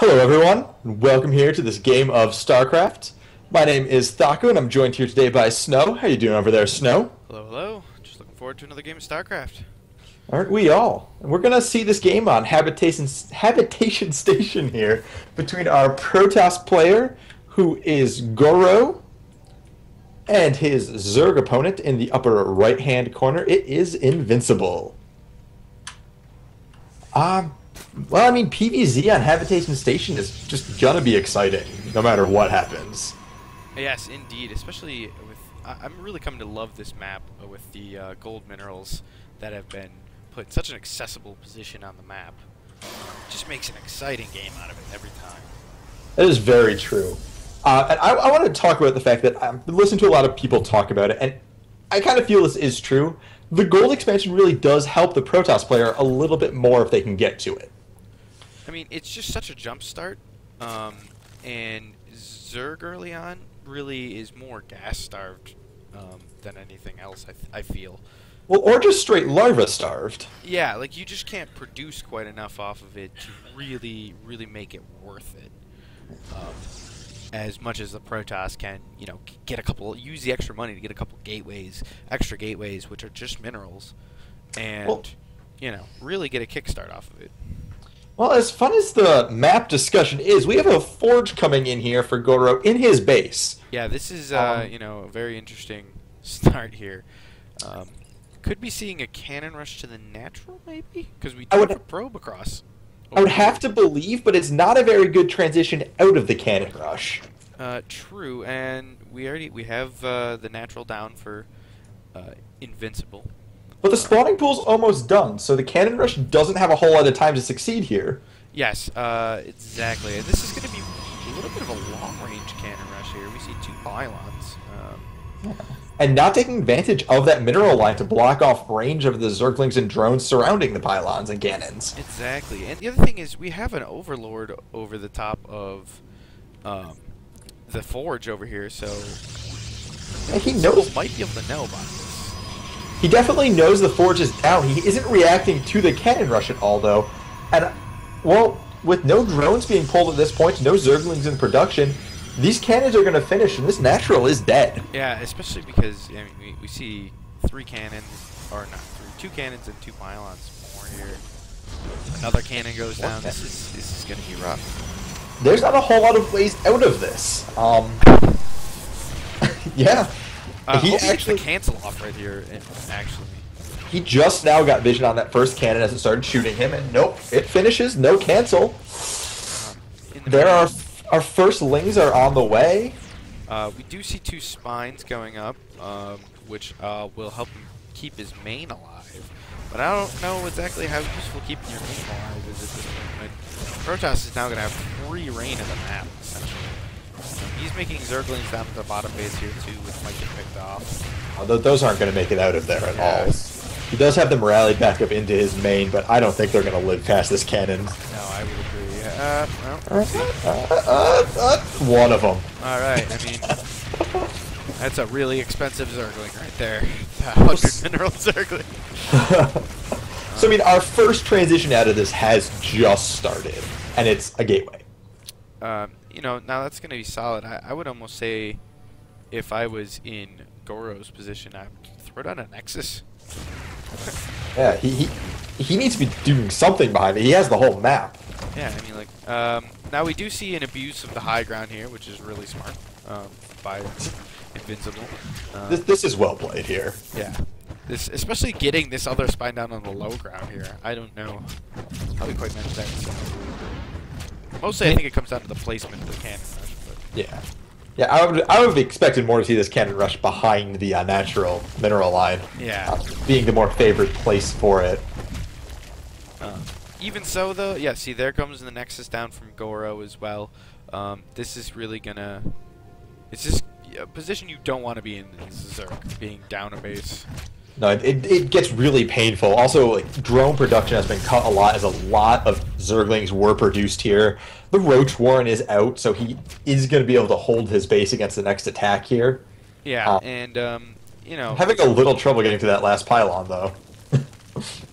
Hello everyone, and welcome here to this game of Starcraft. My name is Thaku, and I'm joined here today by Snow. How you doing over there, Snow? Hello, hello. Just looking forward to another game of StarCraft. Aren't we all? And we're gonna see this game on Habitation Station here between our Protoss player, who is Goro, and his Zerg opponent in the upper right-hand corner. It is Invincible. Well, I mean, PvZ on Habitation Station is just gonna be exciting, no matter what happens. Yes, indeed. Especially with... I'm really coming to love this map with the gold minerals that have been put in such an accessible position on the map. It just makes an exciting game out of it every time. That is very true. And I want to talk about the fact that I've been listening to a lot of people talk about it, and I kind of feel this is true. The gold expansion really does help the Protoss player a little bit more if they can get to it. I mean, it's just such a jump start, and Zerg early on really is more gas-starved than anything else, I feel. Well, or just straight larva starved. Yeah, like, you just can't produce quite enough off of it to really make it worth it. As much as the Protoss can, you know, use the extra money to get a couple extra gateways, which are just minerals, and, well, you know, really get a kickstart off of it. Well, as fun as the map discussion is, we have a forge coming in here for Goro in his base. Yeah, this is, you know, a very interesting start here. Could be seeing a cannon rush to the natural, maybe? Because we do have a probe across. I would have to believe, but it's not a very good transition out of the cannon rush. True, and we have the natural down for Invincible. But the spawning pool's almost done, so the cannon rush doesn't have a whole lot of time to succeed here. Yes, exactly. And this is going to be a little bit of a long-range cannon rush here. We see two pylons. And not taking advantage of that mineral line to block off range of the Zerglings and drones surrounding the pylons and cannons. Exactly. And the other thing is we have an Overlord over the top of the Forge over here, so and he knows, might be able to know about this. He definitely knows the Forge is down. He isn't reacting to the cannon rush at all, though. And, well, with no drones being pulled at this point, no Zerglings in production, these cannons are going to finish, and this natural is dead. Yeah, especially because I mean, we see two cannons and two pylons more here. Another cannon goes down. This is going to be rough. There's not a whole lot of ways out of this. Yeah. He actually cancel off right here. Actually, he just now got vision on that first cannon as it started shooting him, and nope, it finishes. No cancel. Our first lings are on the way. We do see two spines going up, which will help him keep his main alive. But I don't know exactly how useful keeping your main alive is at this point. Protoss is now going to have free reign of the map, essentially. He's making Zerglings down to the bottom base here too, which might get picked off. Those aren't going to make it out of there at all. He does have them rallied back up into his main, but I don't think they're going to live past this cannon. No, I would agree. One of them. Alright, I mean, that's a really expensive Zergling right there. 100 mineral Zergling. So, I mean, our first transition out of this has just started, and it's a gateway. You know, now that's going to be solid. I would almost say, if I was in Goro's position, I would throw down a Nexus. Yeah, he needs to be doing something behind it. He has the whole map. Yeah, I mean, like, now we do see an abuse of the high ground here, which is really smart by Invincible. This is well played here. Yeah. Especially getting this other spine down on the low ground here. I don't know how we quite managed that. Mostly, I think it comes down to the placement of the cannon rush. But. Yeah. Yeah, I would have expected more to see this cannon rush behind the natural mineral line. Yeah. Being the more favored place for it. Even so, though, yeah, see, there comes the Nexus down from Goro as well. This is really gonna... It's just a position you don't want to be in Zerg, being down a base. No, it gets really painful. Also, like, drone production has been cut a lot, as a lot of Zerglings were produced here. The Roach Warren is out, so he is going to be able to hold his base against the next attack here. Yeah, and, you know... Having a little trouble getting to that last pylon, though.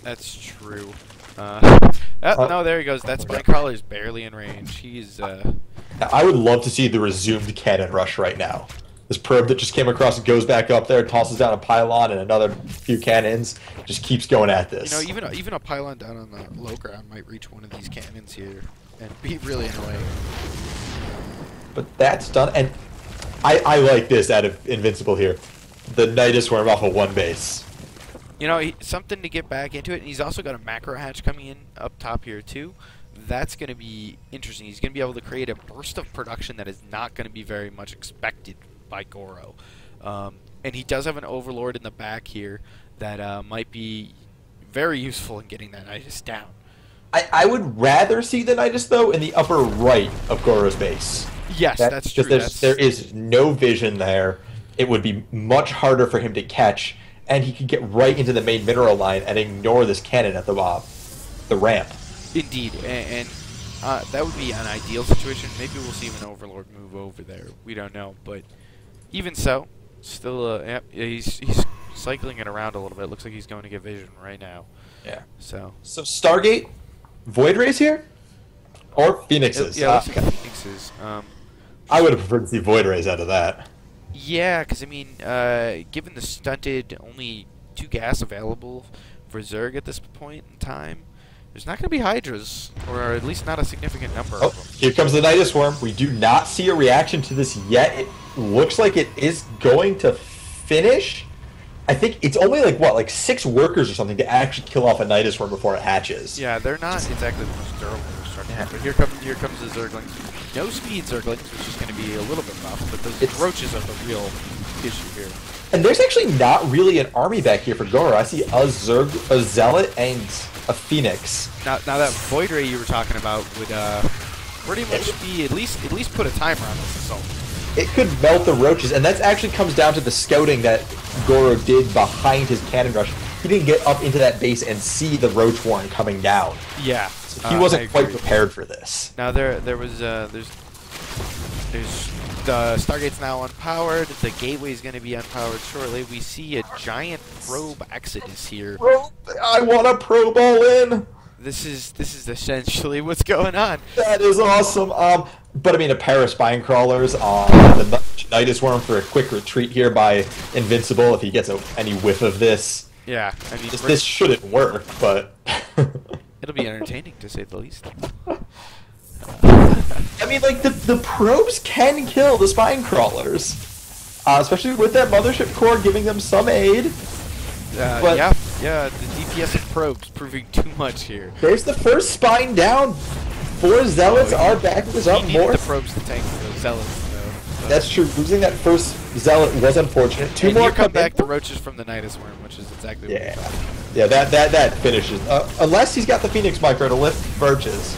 That's true. No, there he goes. That spine crawler is barely in range. He's I would love to see the resumed cannon rush right now. This probe that just came across goes back up there, tosses down a pylon and another few cannons, just keeps going at this. You know, even a pylon down on the low ground might reach one of these cannons here and be really annoying. But that's done, and I like this out of Invincible here. The Nidus Worm off of one base. You know, something to get back into it, and he's also got a macro hatch coming in up top here too. That's going to be interesting. He's going to be able to create a burst of production that is not going to be very much expected by Goro. And he does have an Overlord in the back here that might be very useful in getting that Nidus down. I would rather see the Nidus, though, in the upper right of Goro's base. Yes, that's true. There is no vision there. It would be much harder for him to catch, and he could get right into the main mineral line and ignore this cannon at the ramp. Indeed, and that would be an ideal situation. Maybe we'll see an Overlord move over there. We don't know, but even so, still, he's cycling it around a little bit. Looks like he's going to get vision right now. Yeah. So Stargate, Void Rays here, or Phoenixes? Yeah, looks like Phoenixes. I would have preferred to see Void Rays out of that. Yeah, because I mean, given the stunted, only 2 gas available for Zerg at this point in time, there's not going to be Hydras, or at least not a significant number of them. Here comes the Nidus Worm. We do not see a reaction to this yet. It looks like it is going to finish. I think it's only like 6 workers or something to actually kill off a Nidus Worm before it hatches. Yeah, they're not exactly the most durable construction. Yeah. But here comes the Zerglings. No speed Zerglings, which is going to be a little bit rough, but those roaches are the real issue here. And there's actually not really an army back here for Goro. I see a Zealot, and a Phoenix. Now that Void Ray you were talking about would pretty much be at least put a timer on this assault. It could melt the roaches, and that actually comes down to the scouting that Goro did behind his cannon rush. He didn't get up into that base and see the roach warren coming down. Yeah, so he wasn't quite prepared for this. Now there's the Stargate's now unpowered. The gateway's going to be unpowered shortly. We see a giant probe exodus here. I want to probe all in. This is essentially what's going on. That is awesome. But I mean, a pair of spine crawlers on the Nidus Worm for a quick retreat here by Invincible if he gets any whiff of this. Yeah, I mean, this shouldn't work, but it'll be entertaining to say the least. I mean, like the probes can kill the spine crawlers, especially with that mothership core giving them some aid. But yeah, the DPS of probes proving too much here. There's the first spine down. 4 zealots are backing this up more. The probes to tank those zealots, though. That's true. Losing that first zealot was unfortunate. 2 more come back. The roaches from the Nidus Worm, which is exactly what yeah. Yeah, that finishes. Unless he's got the Phoenix Micro to lift roaches.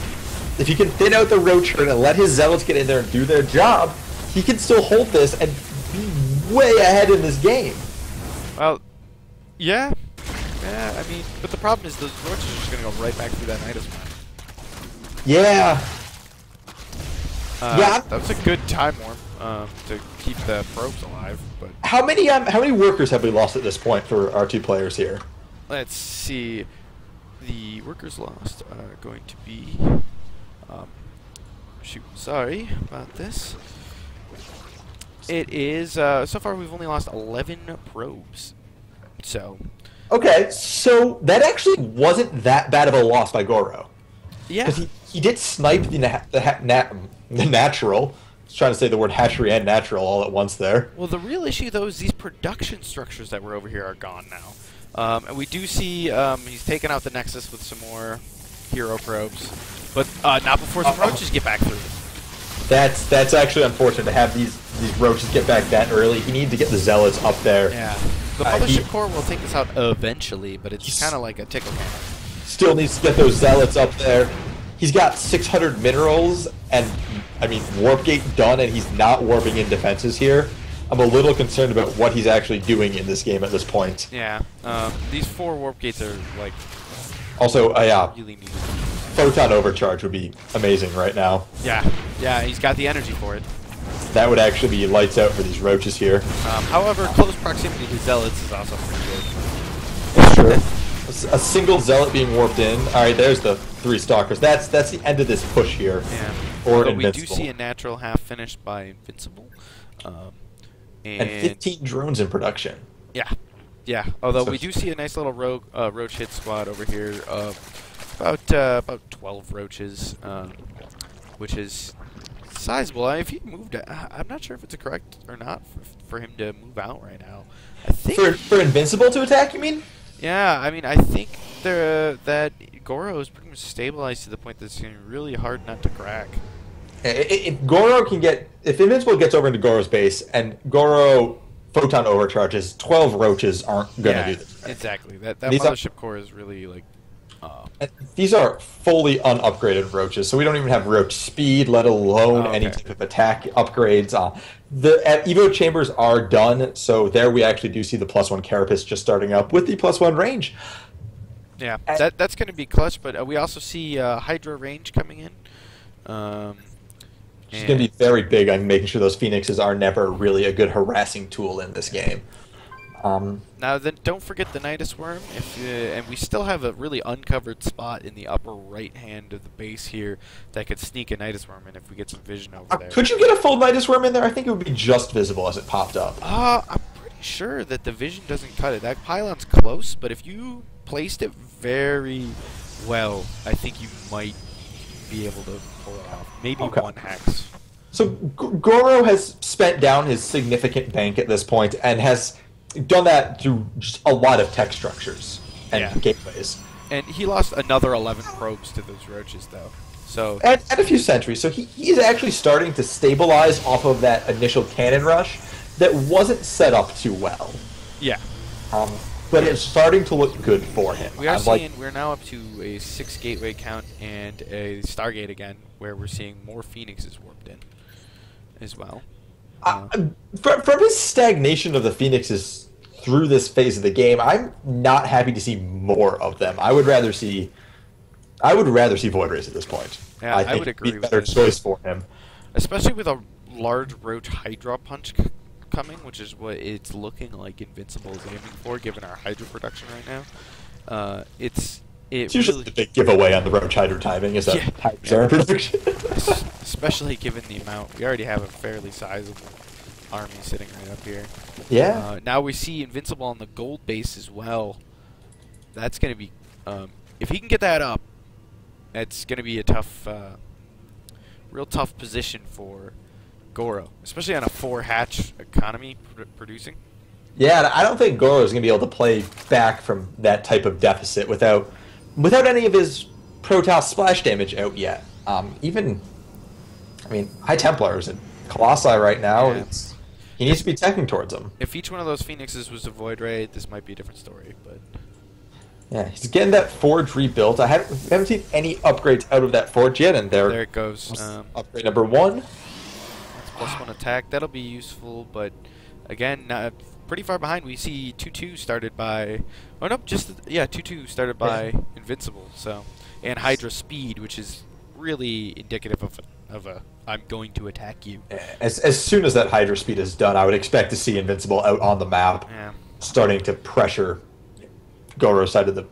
If he can thin out the roach herd and let his zealots get in there and do their job, he can still hold this and be way ahead in this game. Well, yeah. Yeah, I mean, but the problem is those roaches are just going to go right back through that Nidus Worm. Yeah. Yeah, that was a good time warp to keep the probes alive. But how many workers have we lost at this point for our 2 players here? Let's see. The workers lost are going to be. Shoot, sorry about this. It is so far we've only lost 11 probes. So. Okay, so that actually wasn't that bad of a loss by Goro. Yeah. Because he did snipe the natural. I was trying to say the word hatchery and natural all at once there. Well, the real issue, though, is these production structures that were over here are gone now. And we do see he's taken out the Nexus with some more hero probes. But not before some roaches get back through. That's actually unfortunate to have these roaches get back that early. He needs to get the zealots up there. Yeah. The Mothership Core will take this out eventually, but it's kind of like a tickle cannon. Still needs to get those zealots up there. He's got 600 minerals and, I mean, warp gate done, and he's not warping in defenses here. I'm a little concerned about what he's actually doing in this game at this point. Yeah. These 4 warp gates are, like... Also, yeah. Really needed. Photon overcharge would be amazing right now. Yeah. Yeah, he's got the energy for it. That would actually be lights out for these roaches here. However, close proximity to zealots is also pretty good. That's true. a single Zealot being warped in. All right, there's the 3 Stalkers. That's the end of this push here. Yeah. Or But we do Invincible. see a natural half finished by Invincible. And 15 drones in production. Yeah. Yeah. Although So- we do see a nice little roach hit squad over here. About 12 roaches, which is sizable. If he moved, I'm not sure if it's correct or not for him to move out right now. I think For Invincible to attack, you mean? yeah, I mean, I think that Goro is pretty much stabilized to the point that it's going to be really hard not to crack. If Goro can get... If Invincible gets over into Goro's base and Goro photon overcharges, 12 roaches aren't going to do this. Exactly. That These are- mothership core is really, like... And these are fully unupgraded roaches, so we don't even have roach speed, let alone any okay. type of attack upgrades. The Evo chambers are done, so there we actually do see the +1 carapace just starting up with the +1 range. Yeah, And- that's going to be clutch, but we also see Hydra range coming in. She's going to be very big on making sure those Phoenixes are never really a good harassing tool in this game. Now, then, don't forget the Nidus Worm, and we still have a really uncovered spot in the upper right hand of the base here that could sneak a Nidus Worm in if we get some vision over there. Could you get a full Nidus Worm in there? I think it would be just visible as it popped up. I'm pretty sure that the vision doesn't cut it. That pylon's close, but if you placed it very well, I think you might be able to pull it off. Maybe Okay. 1 hex. So Goro has spent down his significant bank at this point and has done that through just a lot of tech structures and Yeah. gateways. And he lost another 11 probes to those roaches, though. So And a few sentries. So he's actually starting to stabilize off of that initial cannon rush that wasn't set up too well. yeah, But it's starting to look good for him. we are I'm seeing we're now up to a 6 gateway count and a Stargate again, where we're seeing more Phoenixes warped in as well. From his stagnation of the Phoenixes through this phase of the game, I'm not happy to see more of them. I would rather see Void Rays at this point. Yeah, I think would it'd be agree a with better this. choice for him. Especially with a large roach Hydra punch coming, which is what it's looking like Invincible is aiming for, given our Hydra production right now. It's usually really, the big giveaway on the Roach Hydra timing is that Yeah. Hydras are in production. especially given the amount. We already have a fairly sizable army sitting right up here. Yeah. Now we see Invincible on the gold base as well. That's going to be... if he can get that up, it's going to be a tough... real tough position for Goro. Especially on a 4-hatch economy producing. Yeah, and I don't think Goro is going to be able to play back from that type of deficit without any of his Protoss splash damage out yet. High Templars and Colossi right now, Yeah. he needs to be teching towards them. If each one of those Phoenixes was a Void Ray, this might be a different story, but... Yeah, he's getting that forge rebuilt. I haven't seen any upgrades out of that forge yet, and There it goes. upgrade number 1. That's +1 attack. That'll be useful, but again, pretty far behind. We see 2-2 started by... Oh, no, 2-2 started by Invincible, so... And Hydra Speed, which is really indicative of a I'm going to attack you. As soon as that Hydra speed is done, I would expect to see Invincible out on the map, Yeah. starting to pressure Goro's side of the...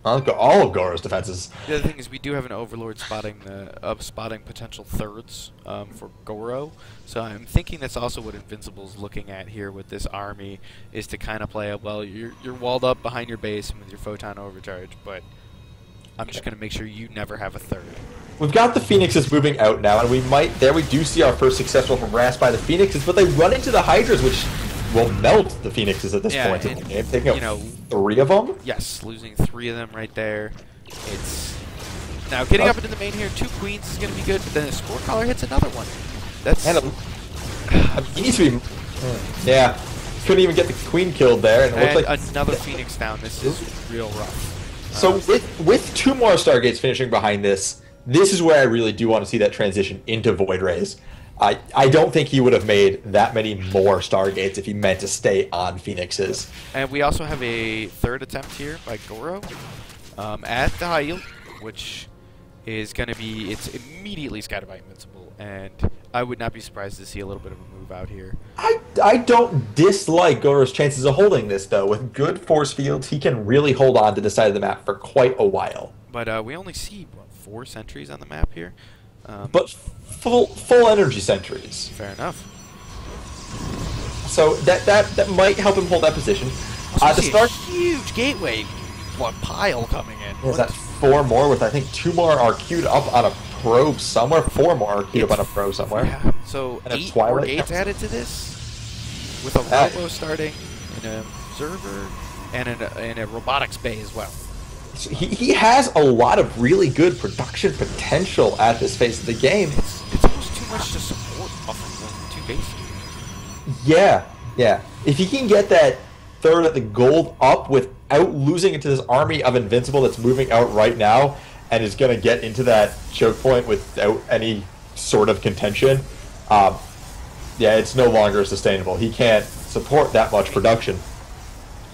all of Goro's defenses. The other thing is we do have an Overlord spotting potential thirds for Goro, so I'm thinking that's also what Invincible's looking at here with this army, is to kind of play well, you're walled up behind your base and with your photon overcharge, but I'm just going to make sure you never have a third. We've got the Phoenixes moving out now, and we do see our first successful harass by the Phoenixes, but they run into the Hydras, which will melt the Phoenixes at this point in the game. Taking out 3 of them? Yes, losing 3 of them right there. It's... Now, getting up into the main here, 2 queens is going to be good, but then a score caller hits another one. That's... And he needs to be... Yeah. Couldn't even get the queen killed there, and it and looked like... another Phoenix down. This is real rough. So with 2 more Stargates finishing behind this is where I really do want to see that transition into Void Rays. I don't think he would have made that many more Stargates if he meant to stay on Phoenixes. And we also have a 3rd attempt here by Goro at the high yield, which is going to be, it's immediately scattered by Invincible, and I would not be surprised to see a little bit of a move out here. I don't dislike Goro's chances of holding this, though. With good force fields, he can really hold on to the side of the map for quite a while. But we only see, what, 4 sentries on the map here? But full energy sentries. Fair enough. So that might help him hold that position. Also, see a huge gateway pile coming in. Is that 4 more with, I think, 2 more are queued up on a probe somewhere? 4 more are queued up on a probe somewhere. Yeah, so and 8 more gates added to this, with a robo starting, an observer, and a robotics bay as well. He has a lot of really good production potential at this phase of the game. It's almost too much to support off of the 2 bases. Yeah. If he can get that third at the gold up without losing it to this army of Invincible that's moving out right now and is going to get into that choke point without any sort of contention, yeah, it's no longer sustainable. He can't support that much production.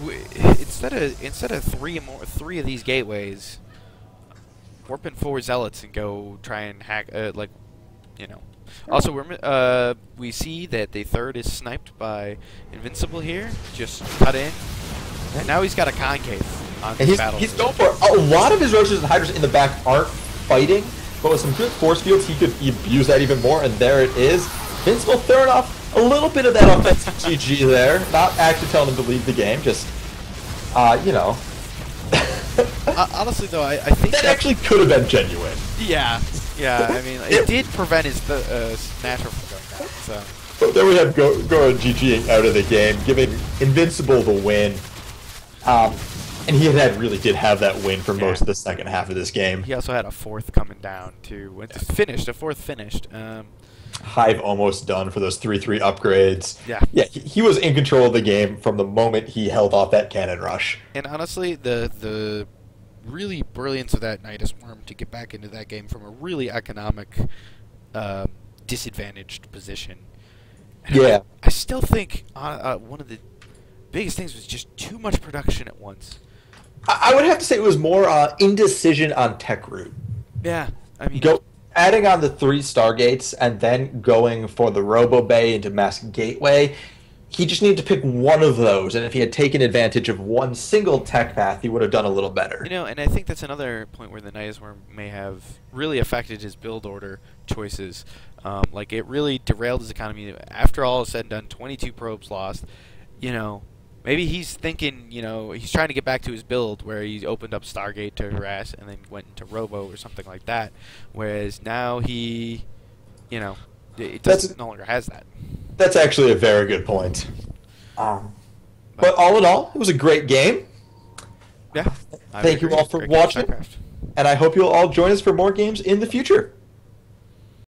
Instead of 3 of these gateways, warp in 4 zealots and go try and hack, Also, we see that the third is sniped by Invincible here. Just cut in, and now he's got a concave on the battle. He's going for a lot of his Roaches and Hydras in the back aren't fighting, but with some good force fields, he could abuse that even more. And there it is, Invincible throwing off a little bit of that offensive GG there. Not actually telling him to leave the game, just Honestly, though, I think that actually could have been genuine. Yeah. I mean, it did prevent his natural from going down. So. But then we have Goro GGing out of the game, giving Invincible the win. And he really did have that win for most of the second half of this game. He also had a 4th coming down too. It's finished. A 4th finished. Hive almost done for those 3/3 upgrades. Yeah. He was in control of the game from the moment he held off that cannon rush. And honestly, the really brilliance of that Nidus Worm to get back into that game from a really economic, disadvantaged position. And yeah. I still think one of the biggest things was just too much production at once. I would have to say it was more indecision on tech route. Yeah, I mean... Adding on the 3 Stargates and then going for the Robo Bay into Mass Gateway, he just needed to pick one of those, and if he had taken advantage of one single tech path, he would have done a little better. And I think that's another point where the Nidus Worm may have really affected his build order choices. Like, it really derailed his economy. After all is said and done, 22 probes lost. Maybe he's thinking, he's trying to get back to his build where he opened up Stargate to harass and then went into Robo or something like that. Whereas now he, it no longer has that. That's actually a very good point. But all in all, it was a great game. Yeah. Thank you all for watching. And I hope you'll all join us for more games in the future.